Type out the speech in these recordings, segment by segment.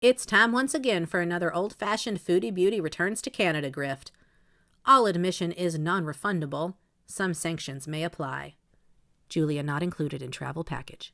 It's time once again for another old-fashioned Foodie Beauty Returns to Canada grift. All admission is non-refundable. Some sanctions may apply. Julia not included in travel package.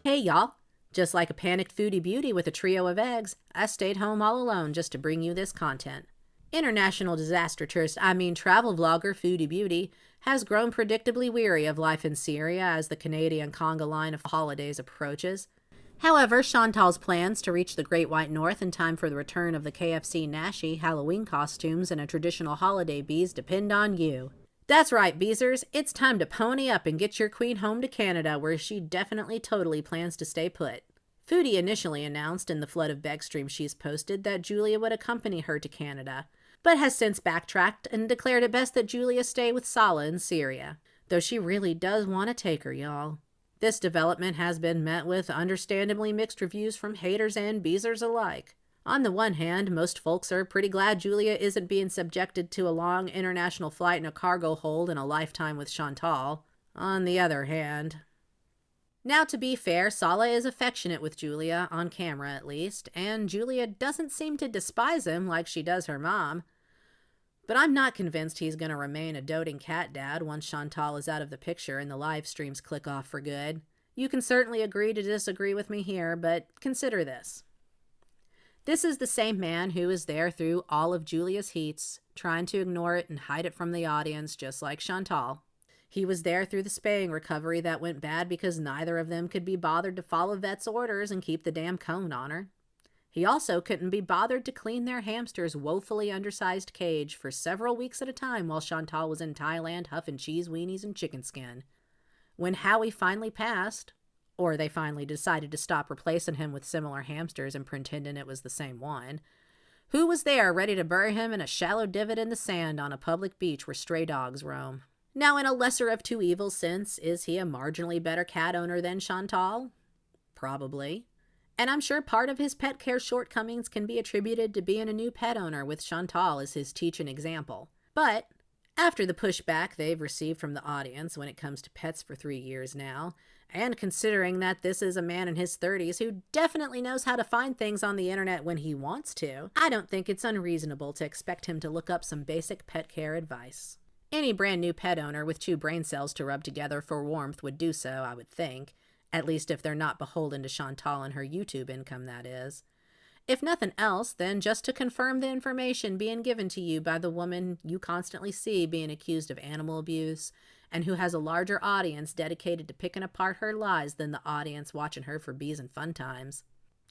Hey y'all! Just like a panicked Foodie Beauty with a trio of eggs, I stayed home all alone just to bring you this content. International disaster tourist, travel vlogger Foodie Beauty, has grown predictably weary of life in Syria as the Canadian conga line of holidays approaches. However, Chantal's plans to reach the Great White North in time for the return of the KFC Nashi Halloween costumes and a traditional holiday bees depend on you. That's right, Beezers, it's time to pony up and get your queen home to Canada, where she definitely totally plans to stay put. Foodie initially announced in the flood of beg streams she's posted that Julia would accompany her to Canada, but has since backtracked and declared it best that Julia stay with Salah in Syria. Though she really does want to take her, y'all. This development has been met with understandably mixed reviews from haters and beezers alike. On the one hand, most folks are pretty glad Julia isn't being subjected to a long international flight in a cargo hold and a lifetime with Chantal. On the other hand... Now, to be fair, Salah is affectionate with Julia, on camera at least, and Julia doesn't seem to despise him like she does her mom. But I'm not convinced he's going to remain a doting cat dad once Chantal is out of the picture and the live streams click off for good. You can certainly agree to disagree with me here, but consider this. This is the same man who is there through all of Julia's heats, trying to ignore it and hide it from the audience, just like Chantal. He was there through the spaying recovery that went bad because neither of them could be bothered to follow vet's orders and keep the damn cone on her. He also couldn't be bothered to clean their hamster's woefully undersized cage for several weeks at a time while Chantal was in Thailand huffing cheese weenies and chicken skin. When Howie finally passed, or they finally decided to stop replacing him with similar hamsters and pretending it was the same one, who was there ready to bury him in a shallow divot in the sand on a public beach where stray dogs roam? Now, in a lesser of two evils sense, is he a marginally better cat owner than Chantal? Probably. And I'm sure part of his pet care shortcomings can be attributed to being a new pet owner with Chantal as his teaching example. But after the pushback they've received from the audience when it comes to pets for 3 years now, and considering that this is a man in his 30s who definitely knows how to find things on the internet when he wants to, I don't think it's unreasonable to expect him to look up some basic pet care advice. Any brand new pet owner with 2 brain cells to rub together for warmth would do so, I would think. At least if they're not beholden to Chantal and her YouTube income, that is. If nothing else, then just to confirm the information being given to you by the woman you constantly see being accused of animal abuse, and who has a larger audience dedicated to picking apart her lies than the audience watching her for bees and fun times.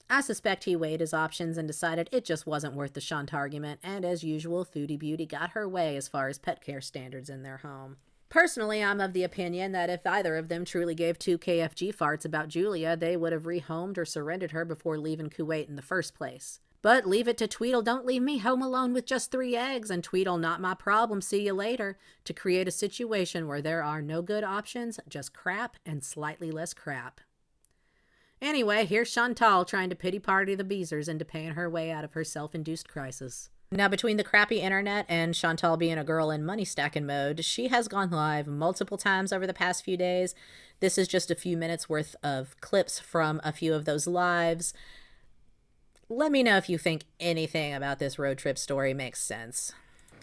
I suspect he weighed his options and decided it just wasn't worth the Chantal argument, and as usual, Foodie Beauty got her way as far as pet care standards in their home. Personally, I'm of the opinion that if either of them truly gave 2 KFG farts about Julia, they would have rehomed or surrendered her before leaving Kuwait in the first place. But leave it to Tweedle don't leave me home alone with just 3 eggs, and Tweedle not my problem, see you later, to create a situation where there are no good options, just crap and slightly less crap. Anyway, here's Chantal trying to pity party the Beezers into paying her way out of her self-induced crisis. Now, between the crappy internet and Chantal being a girl in money stacking mode, she has gone live multiple times over the past few days. This is just a few minutes worth of clips from a few of those lives. Let me know if you think anything about this road trip story makes sense.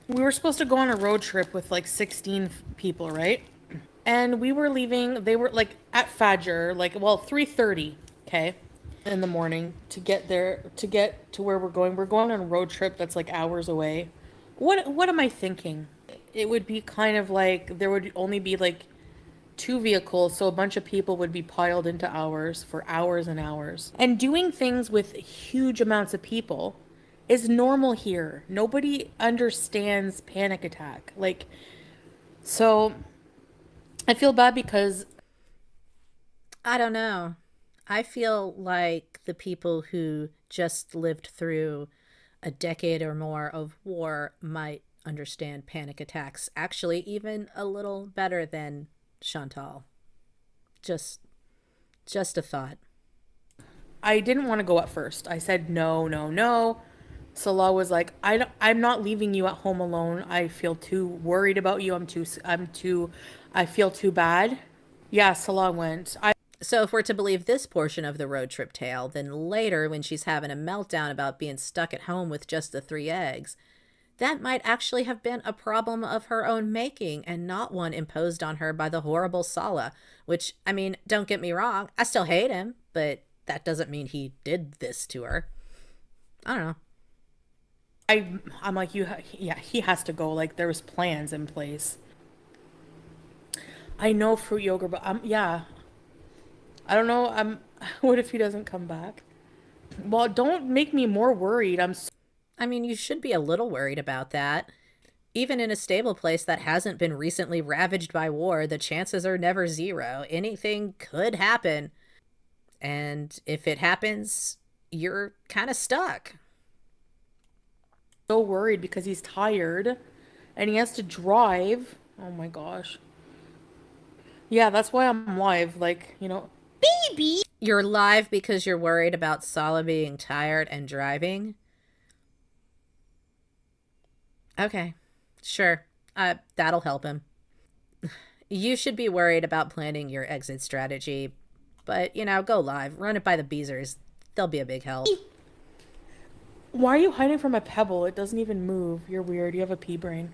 We were supposed to go on a road trip with like 16 people, right? And we were leaving, they were like at Fajr, 3:30, okay, in the morning to get there, to get to where we're going. We're going on a road trip that's like hours away. What am I thinking? It would be kind of like there would only be like 2 vehicles, so a bunch of people would be piled into ours for hours and hours. And doing things with huge amounts of people is normal here. Nobody understands panic attack. So I feel bad because I don't know. I feel like the people who just lived through a decade or more of war might understand panic attacks actually even a little better than Chantal. Just a thought. I didn't want to go at first. I said no, no, no. Salah was like, I'm not leaving you at home alone. I feel too worried about you. I feel too bad. Yeah, Salah went. So, if we're to believe this portion of the road trip tale, then later, when she's having a meltdown about being stuck at home with just the 3 eggs, that might actually have been a problem of her own making and not one imposed on her by the horrible Salah. Which, I mean, don't get me wrong, I still hate him, but that doesn't mean he did this to her. I don't know. I'm like, yeah, he has to go. Like, there was plans in place. I know fruit yogurt, but yeah, I don't know. What if he doesn't come back? Well, don't make me more worried. I mean, you should be a little worried about that. Even in a stable place that hasn't been recently ravaged by war, the chances are never zero. Anything could happen. And if it happens, you're kind of stuck. so worried because he's tired and he has to drive. Oh my gosh. Yeah, that's why I'm live. Like, baby. You're live because you're worried about Salah being tired and driving? Okay, sure. That'll help him. You should be worried about planning your exit strategy, but, go live. Run it by the Beezers. They'll be a big help. Why are you hiding from a pebble? It doesn't even move. You're weird. You have a pea brain.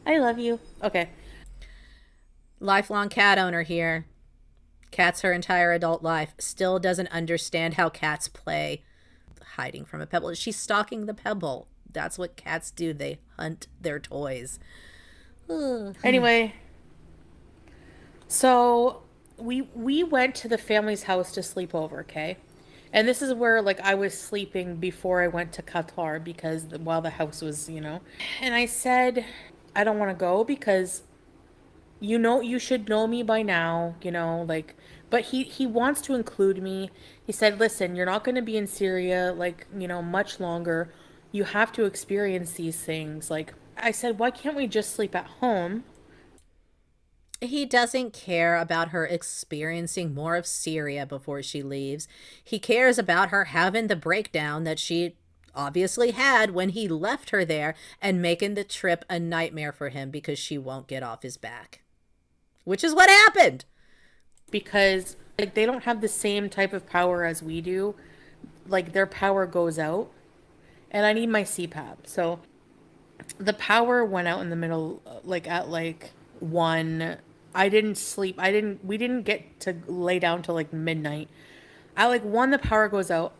I love you. Okay. Lifelong cat owner here. Cats her entire adult life. Still doesn't understand how cats play. Hiding from a pebble. She's stalking the pebble. That's what cats do. They hunt their toys. Anyway, so we went to the family's house to sleep over, okay? And this is where like I was sleeping before I went to Qatar because while the house was, And I said I don't want to go because you should know me by now, like but he wants to include me. He said, "Listen, you're not going to be in Syria like, much longer. You have to experience these things." Like I said, "Why can't we just sleep at home?" He doesn't care about her experiencing more of Syria before she leaves. He cares about her having the breakdown that she obviously had when he left her there and making the trip a nightmare for him because she won't get off his back. Which is what happened. Because like they don't have the same type of power as we do. Like their power goes out. And I need my CPAP. So the power went out in the middle, like at like 1. I didn't sleep. We didn't get to lay down till like midnight. At like 1, the power goes out.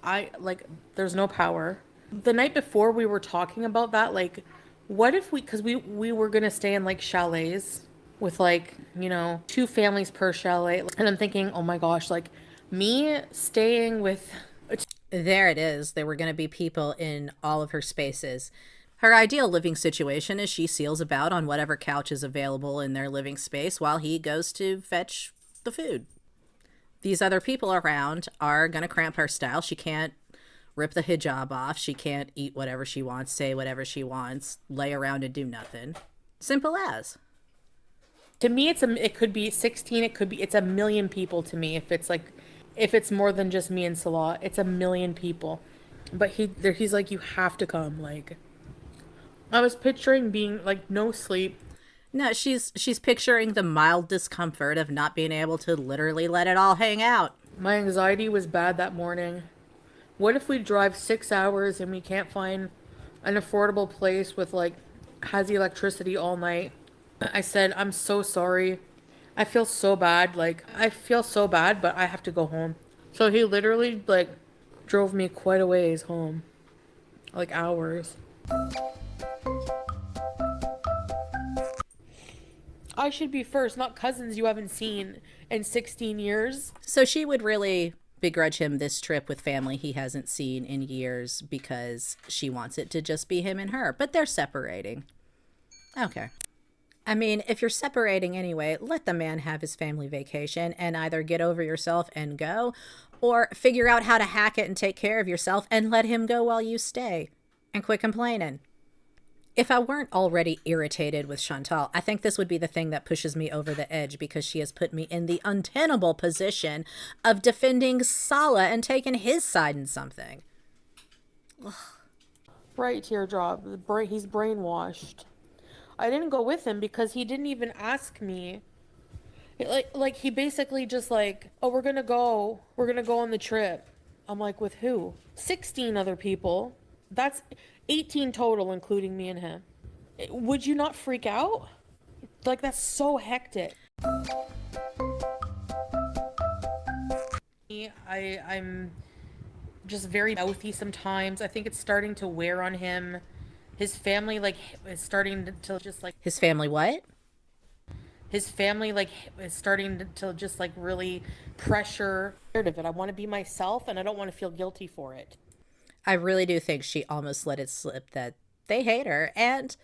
There's no power. The night before we were talking about that, like, what if because we were going to stay in like chalets with like, 2 families per chalet. And I'm thinking, oh my gosh, like me staying with. There it is. There were going to be people in all of her spaces. Her ideal living situation is she seals about on whatever couch is available in their living space while he goes to fetch the food. These other people around are going to cramp her style. She can't rip the hijab off. She can't eat whatever she wants, say whatever she wants, lay around and do nothing. Simple as. To me, it could be 16. It's a million people to me. If it's more than just me and Salah, it's a million people. But he's like, you have to come. Like, I was picturing being like no sleep. No, she's picturing the mild discomfort of not being able to literally let it all hang out. My anxiety was bad that morning. What if we drive 6 hours and we can't find an affordable place with like has electricity all night? I said, I'm so sorry. I feel so bad. Like I feel so bad, but I have to go home. So he literally like drove me quite a ways home. Like hours. I should be first, not cousins you haven't seen in 16 years. So she would really begrudge him this trip with family he hasn't seen in years because she wants it to just be him and her. But they're separating. Okay. I mean, if you're separating anyway, let the man have his family vacation and either get over yourself and go, or figure out how to hack it and take care of yourself and let him go while you stay. And quit complaining. If I weren't already irritated with Chantal, I think this would be the thing that pushes me over the edge because she has put me in the untenable position of defending Salah and taking his side in something. Ugh. Right, teardrop. He's brainwashed. I didn't go with him because he didn't even ask me Like he basically just like, oh, we're gonna go on the trip. I'm like, with who? 16 other people. That's 18 total, including me and him. Would you not freak out? Like, that's so hectic. I'm just very mouthy sometimes. I think it's starting to wear on him. His family like is starting to just like His family what? his family like is starting to just like really pressure of it. I want to be myself and I don't want to feel guilty for it. I really do think she almost let it slip that they hate her. And,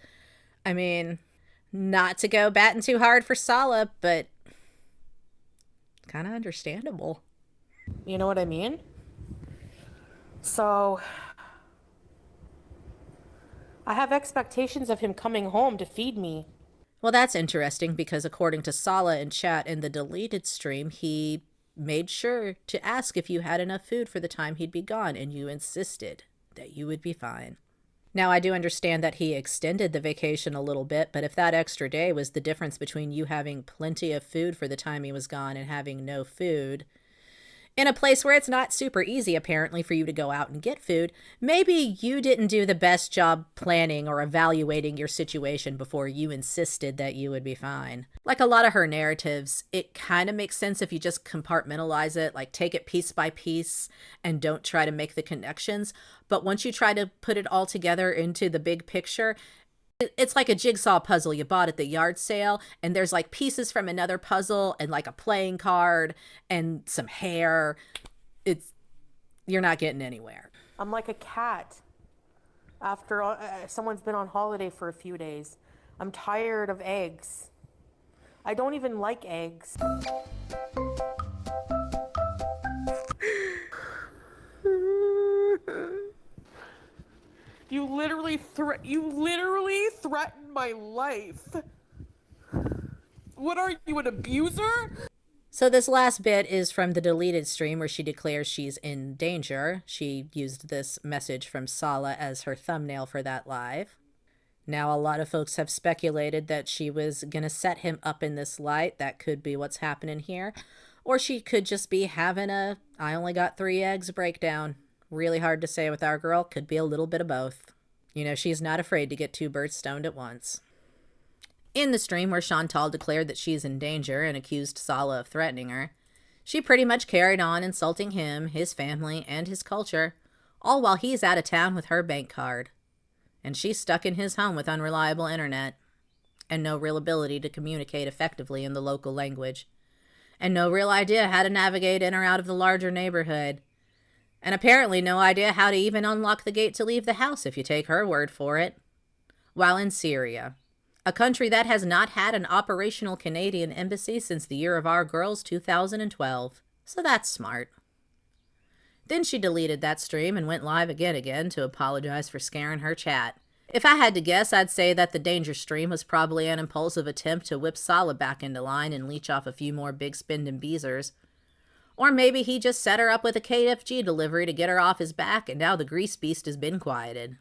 I mean, not to go batting too hard for Salah, but kind of understandable. You know what I mean? So I have expectations of him coming home to feed me. Well, that's interesting because according to Salah in chat in the deleted stream, he made sure to ask if you had enough food for the time he'd be gone, and you insisted that you would be fine. Now, I do understand that he extended the vacation a little bit, but if that extra day was the difference between you having plenty of food for the time he was gone and having no food, in a place where it's not super easy, apparently, for you to go out and get food, maybe you didn't do the best job planning or evaluating your situation before you insisted that you would be fine. Like a lot of her narratives, it kind of makes sense if you just compartmentalize it, like take it piece by piece and don't try to make the connections. But once you try to put it all together into the big picture, it's like a jigsaw puzzle you bought at the yard sale, and there's like pieces from another puzzle and like a playing card and some hair. It's You're not getting anywhere. I'm like a cat after someone's been on holiday for a few days. I'm tired of eggs. I don't even like eggs. You literally threatened my life. What are you, an abuser? So this last bit is from the deleted stream where she declares she's in danger. She used this message from Salah as her thumbnail for that live. Now, a lot of folks have speculated that she was going to set him up in this light. That could be what's happening here. Or she could just be having a I only got 3 eggs breakdown. Really hard to say with our girl. Could be a little bit of both. You know, she's not afraid to get 2 birds stoned at once. In the stream where Chantal declared that she's in danger and accused Salah of threatening her, she pretty much carried on insulting him, his family, and his culture, all while he's out of town with her bank card. And she's stuck in his home with unreliable internet, and no real ability to communicate effectively in the local language, and no real idea how to navigate in or out of the larger neighborhood, and apparently no idea how to even unlock the gate to leave the house if you take her word for it. While in Syria, a country that has not had an operational Canadian embassy since the year of our girls 2012. So that's smart. Then she deleted that stream and went live again to apologize for scaring her chat. If I had to guess, I'd say that the danger stream was probably an impulsive attempt to whip Salah back into line and leech off a few more big spending beezers. Or maybe he just set her up with a KFG delivery to get her off his back, and now the grease beast has been quieted.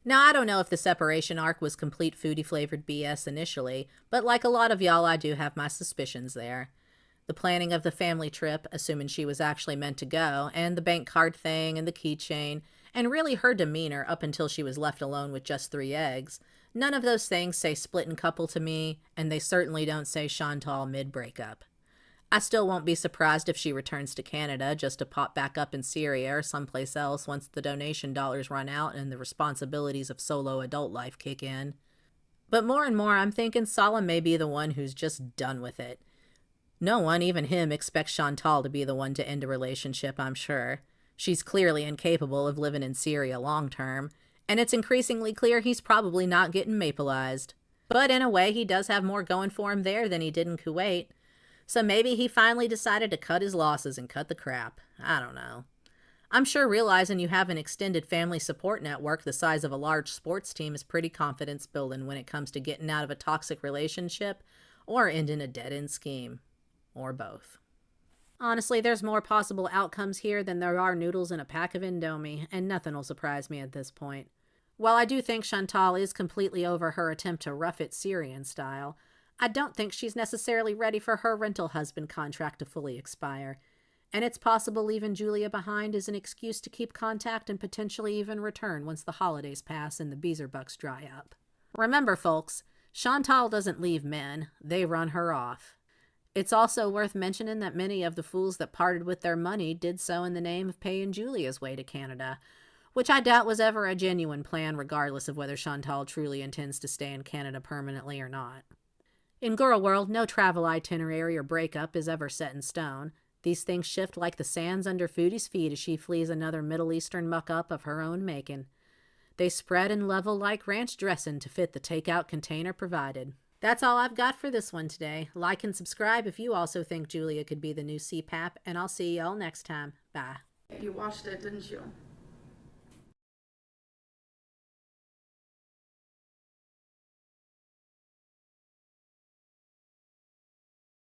Now, I don't know if the separation arc was complete foodie-flavored BS initially, but like a lot of y'all, I do have my suspicions there. The planning of the family trip, assuming she was actually meant to go, and the bank card thing and the keychain, and really her demeanor up until she was left alone with just 3 eggs, none of those things say splitting couple to me, and they certainly don't say Chantal mid-breakup. I still won't be surprised if she returns to Canada just to pop back up in Syria or someplace else once the donation dollars run out and the responsibilities of solo adult life kick in. But more and more I'm thinking Salah may be the one who's just done with it. No one, even him, expects Chantal to be the one to end a relationship, I'm sure. She's clearly incapable of living in Syria long term, and it's increasingly clear he's probably not getting mapleized. But in a way, he does have more going for him there than he did in Kuwait. So maybe he finally decided to cut his losses and cut the crap. I don't know. I'm sure realizing you have an extended family support network the size of a large sports team is pretty confidence building when it comes to getting out of a toxic relationship or ending a dead-end scheme. Or both. Honestly, there's more possible outcomes here than there are noodles in a pack of Indomie, and nothing will surprise me at this point. While I do think Chantal is completely over her attempt to rough it Syrian style, I don't think she's necessarily ready for her rental husband contract to fully expire. And it's possible leaving Julia behind is an excuse to keep contact and potentially even return once the holidays pass and the Beezerbucks dry up. Remember, folks, Chantal doesn't leave men, they run her off. It's also worth mentioning that many of the fools that parted with their money did so in the name of paying Julia's way to Canada, which I doubt was ever a genuine plan regardless of whether Chantal truly intends to stay in Canada permanently or not. In Girl World, no travel itinerary or breakup is ever set in stone. These things shift like the sands under Foodie's feet as she flees another Middle Eastern muck-up of her own making. They spread and level like ranch dressing to fit the takeout container provided. That's all I've got for this one today. Like and subscribe if you also think Julia could be the new CPAP, and I'll see y'all next time. Bye. You watched it, didn't you?